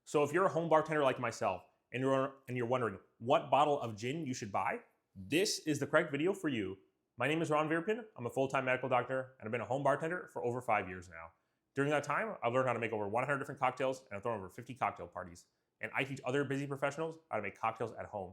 So if you're a home bartender like myself and you're wondering what bottle of gin you should buy, this is the correct video for you. My name is Ron Virpin. I'm a full-time medical doctor and I've been a home bartender for over 5 years now. During that time, I've learned how to make over 100 different cocktails and I've thrown over 50 cocktail parties. And I teach other busy professionals how to make cocktails at home.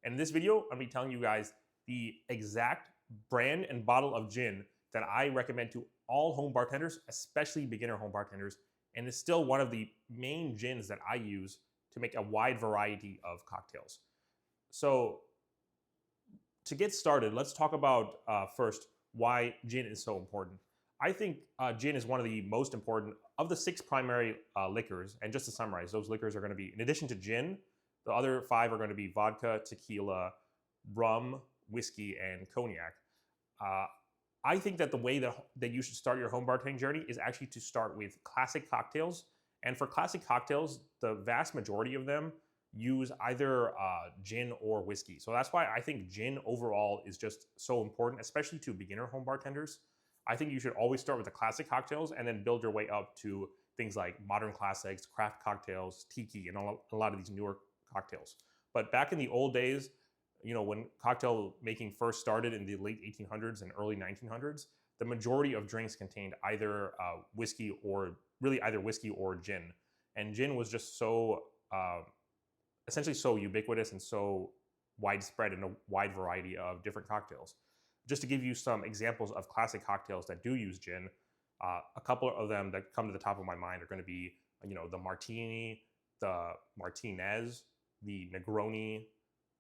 And in this video, I'm going to be telling you guys the exact brand and bottle of gin that I recommend to all home bartenders, especially beginner home bartenders. And it's still one of the main gins that I use to make a wide variety of cocktails. So to get started, let's talk about first why gin is so important. I think gin is one of the most important of the 6 primary liquors. And just to summarize, those liquors are going to be, in addition to gin, the other 5 are going to be vodka, tequila, rum, whiskey, and cognac. I think that the way that you should start your home bartending journey is actually to start with classic cocktails. And for classic cocktails, the vast majority of them use either gin or whiskey. So that's why I think gin overall is just so important, especially to beginner home bartenders. I think you should always start with the classic cocktails and then build your way up to things like modern classics, craft cocktails, tiki, and a lot of these newer cocktails. But back in the old days, you know, when cocktail making first started in the late 1800s and early 1900s, the majority of drinks contained either whiskey or gin. And gin was just so, essentially so ubiquitous and so widespread in a wide variety of different cocktails. Just to give you some examples of classic cocktails that do use gin, a couple of them that come to the top of my mind are going to be, you know, the Martini, the Martinez, the Negroni,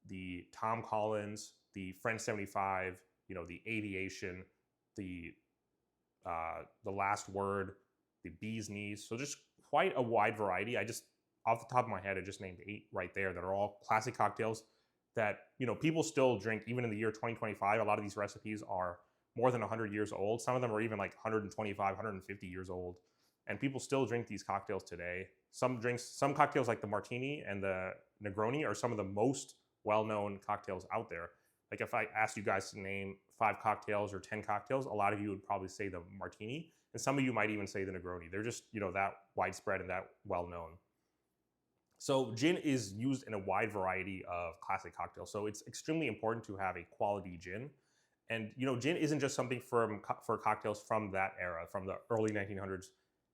the Tom Collins, the French 75, you know, the Aviation, the Last Word, the Bee's Knees. So just quite a wide variety. I just, off the top of my head, I just named 8 right there that are all classic cocktails that, you know, people still drink even in the year 2025. A lot of these recipes are more than 100 years old. Some of them are even like 125, 150 years old. And people still drink these cocktails today. Some cocktails like the Martini and the Negroni are some of the most well-known cocktails out there. Like if I asked you guys to name 5 cocktails or 10 cocktails, a lot of you would probably say the Martini, and some of you might even say the Negroni. They're just, you know, that widespread and that well-known. So gin is used in a wide variety of classic cocktails. So it's extremely important to have a quality gin. And, you know, gin isn't just something for cocktails from that era, from the early 1900s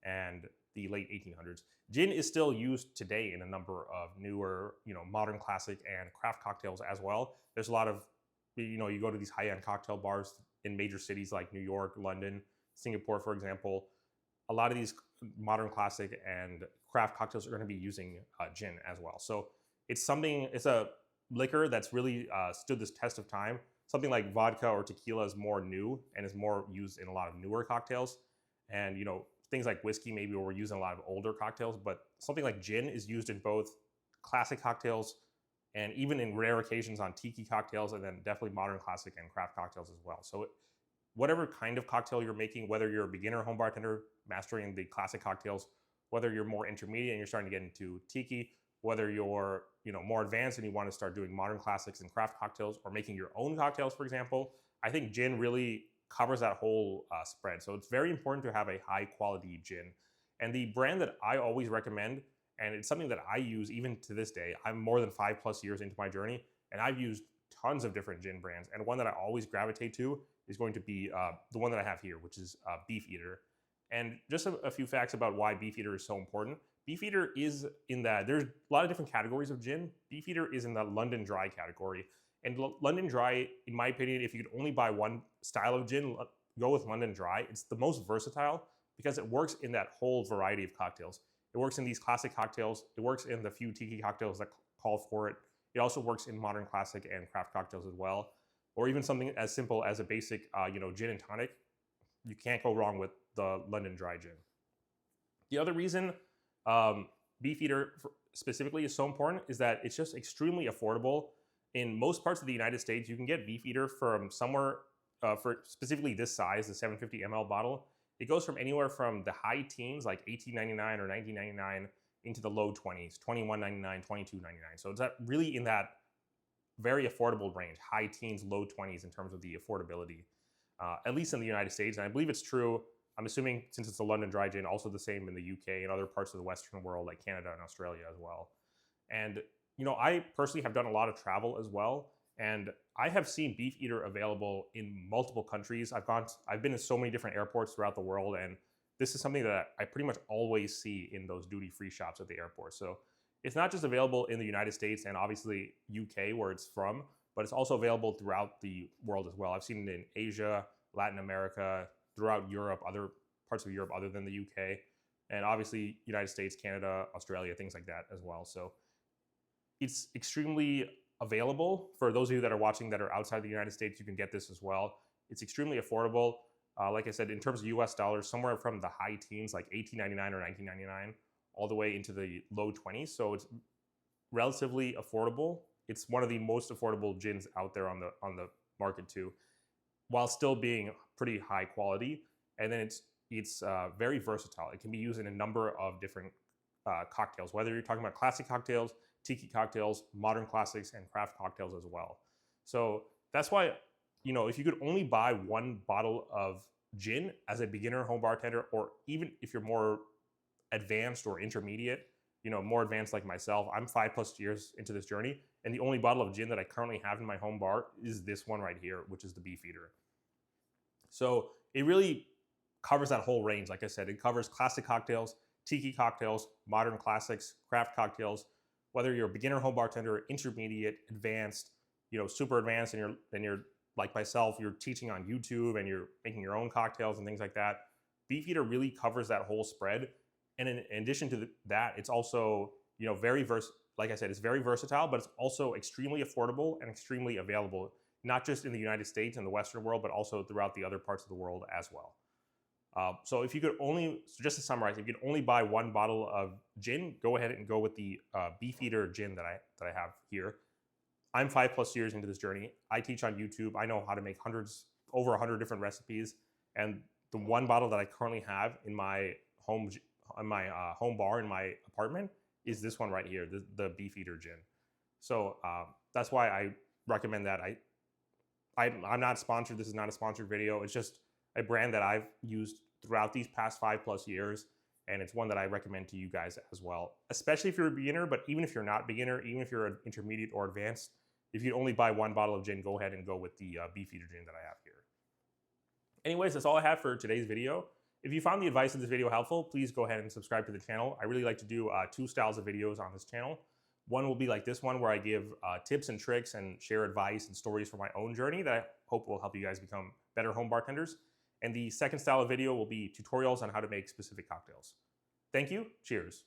and the late 1800s. Gin is still used today in a number of newer, you know, modern classic and craft cocktails as well. There's a lot of, you know, you go to these high-end cocktail bars in major cities like New York, London, Singapore, for example. A lot of these modern classic and craft cocktails are going to be using gin as well. So it's a liquor that's really stood this test of time. Something like vodka or tequila is more new and is more used in a lot of newer cocktails. And, you know, things like whiskey, maybe we're using a lot of older cocktails, but something like gin is used in both classic cocktails and even in rare occasions on tiki cocktails, and then definitely modern classic and craft cocktails as well. So whatever kind of cocktail you're making, whether you're a beginner home bartender mastering the classic cocktails, whether you're more intermediate and you're starting to get into tiki, whether you're, you know, more advanced and you want to start doing modern classics and craft cocktails or making your own cocktails, for example, I think gin really covers that whole spread. So it's very important to have a high quality gin. And the brand that I always recommend, and it's something that I use even to this day, I'm more than 5+ years into my journey, and I've used tons of different gin brands. And one that I always gravitate to is going to be the one that I have here, which is Beefeater. And just a few facts about why Beefeater is so important. Beefeater is in that, there's a lot of different categories of gin. Beefeater is in the London Dry category. And London Dry, in my opinion, if you could only buy one style of gin, go with London Dry. It's the most versatile because it works in that whole variety of cocktails. It works in these classic cocktails. It works in the few tiki cocktails that call for it. It also works in modern classic and craft cocktails as well. Or even something as simple as a basic, you know, gin and tonic. You can't go wrong with the London Dry gin. The other reason Beefeater specifically is so important is that it's just extremely affordable. In most parts of the United States, you can get Beefeater from somewhere, for specifically this size, the 750 ml bottle. It goes from anywhere from the high teens, like $18.99 or $19.99, into the low 20s, $21.99, $22.99. So it's really in that very affordable range, high teens, low 20s in terms of the affordability, at least in the United States. And I believe it's true I'm assuming since it's a London dry gin, also the same in the UK and other parts of the Western world like Canada and Australia as well. And I personally have done a lot of travel as well, and I have seen Beefeater available in multiple countries. I've been to so many different airports throughout the world, and this is something that I pretty much always see in those duty-free shops at the airport. So it's not just available in the United States and obviously UK where it's from, but it's also available throughout the world as well. I've seen it in Asia, Latin America, throughout Europe, other parts of Europe other than the UK, and obviously United States, Canada, Australia, things like that as well. So it's extremely available. For those of you that are watching that are outside the United States, you can get this as well. It's extremely affordable. Like I said, in terms of US dollars, somewhere from the high teens, like $18.99 or $19.99, all the way into the low 20s. So it's relatively affordable. It's one of the most affordable gins out there on the market too, while still being pretty high quality. And then it's very versatile. It can be used in a number of different cocktails, whether you're talking about classic cocktails, tiki cocktails, modern classics, and craft cocktails as well. So that's why, if you could only buy one bottle of gin as a beginner home bartender, or even if you're more advanced or intermediate, more advanced like myself, I'm 5+ years into this journey, and the only bottle of gin that I currently have in my home bar is this one right here, which is the Beefeater. So it really covers that whole range. Like I said, it covers classic cocktails, tiki cocktails, modern classics, craft cocktails. Whether you're a beginner home bartender, intermediate, advanced, super advanced, and you're like myself, you're teaching on YouTube and you're making your own cocktails and things like that, Beefeater really covers that whole spread. And in addition to that, it's also like I said, it's very versatile, but it's also extremely affordable and extremely available, not just in the United States and the Western world, but also throughout the other parts of the world as well. So just to summarize, if you could only buy one bottle of gin, go ahead and go with the Beefeater gin that I have here. I'm 5+ years into this journey. I teach on YouTube. I know how to make over 100 different recipes. And the one bottle that I currently have in my home bar in my apartment is this one right here, the Beefeater gin. So that's why I recommend that. I'm not sponsored. This is not a sponsored video. It's just a brand that I've used throughout these past 5+ years, and it's one that I recommend to you guys as well, especially if you're a beginner. But even if you're not beginner, even if you're an intermediate or advanced, if you only buy one bottle of gin, go ahead and go with the Beefeater gin that I have here. Anyways, that's all I have for today's video. If you found the advice in this video helpful, please go ahead and subscribe to the channel. I really like to do 2 styles of videos on this channel. One will be like this one, where I give tips and tricks and share advice and stories from my own journey that I hope will help you guys become better home bartenders. And the second style of video will be tutorials on how to make specific cocktails. Thank you. Cheers.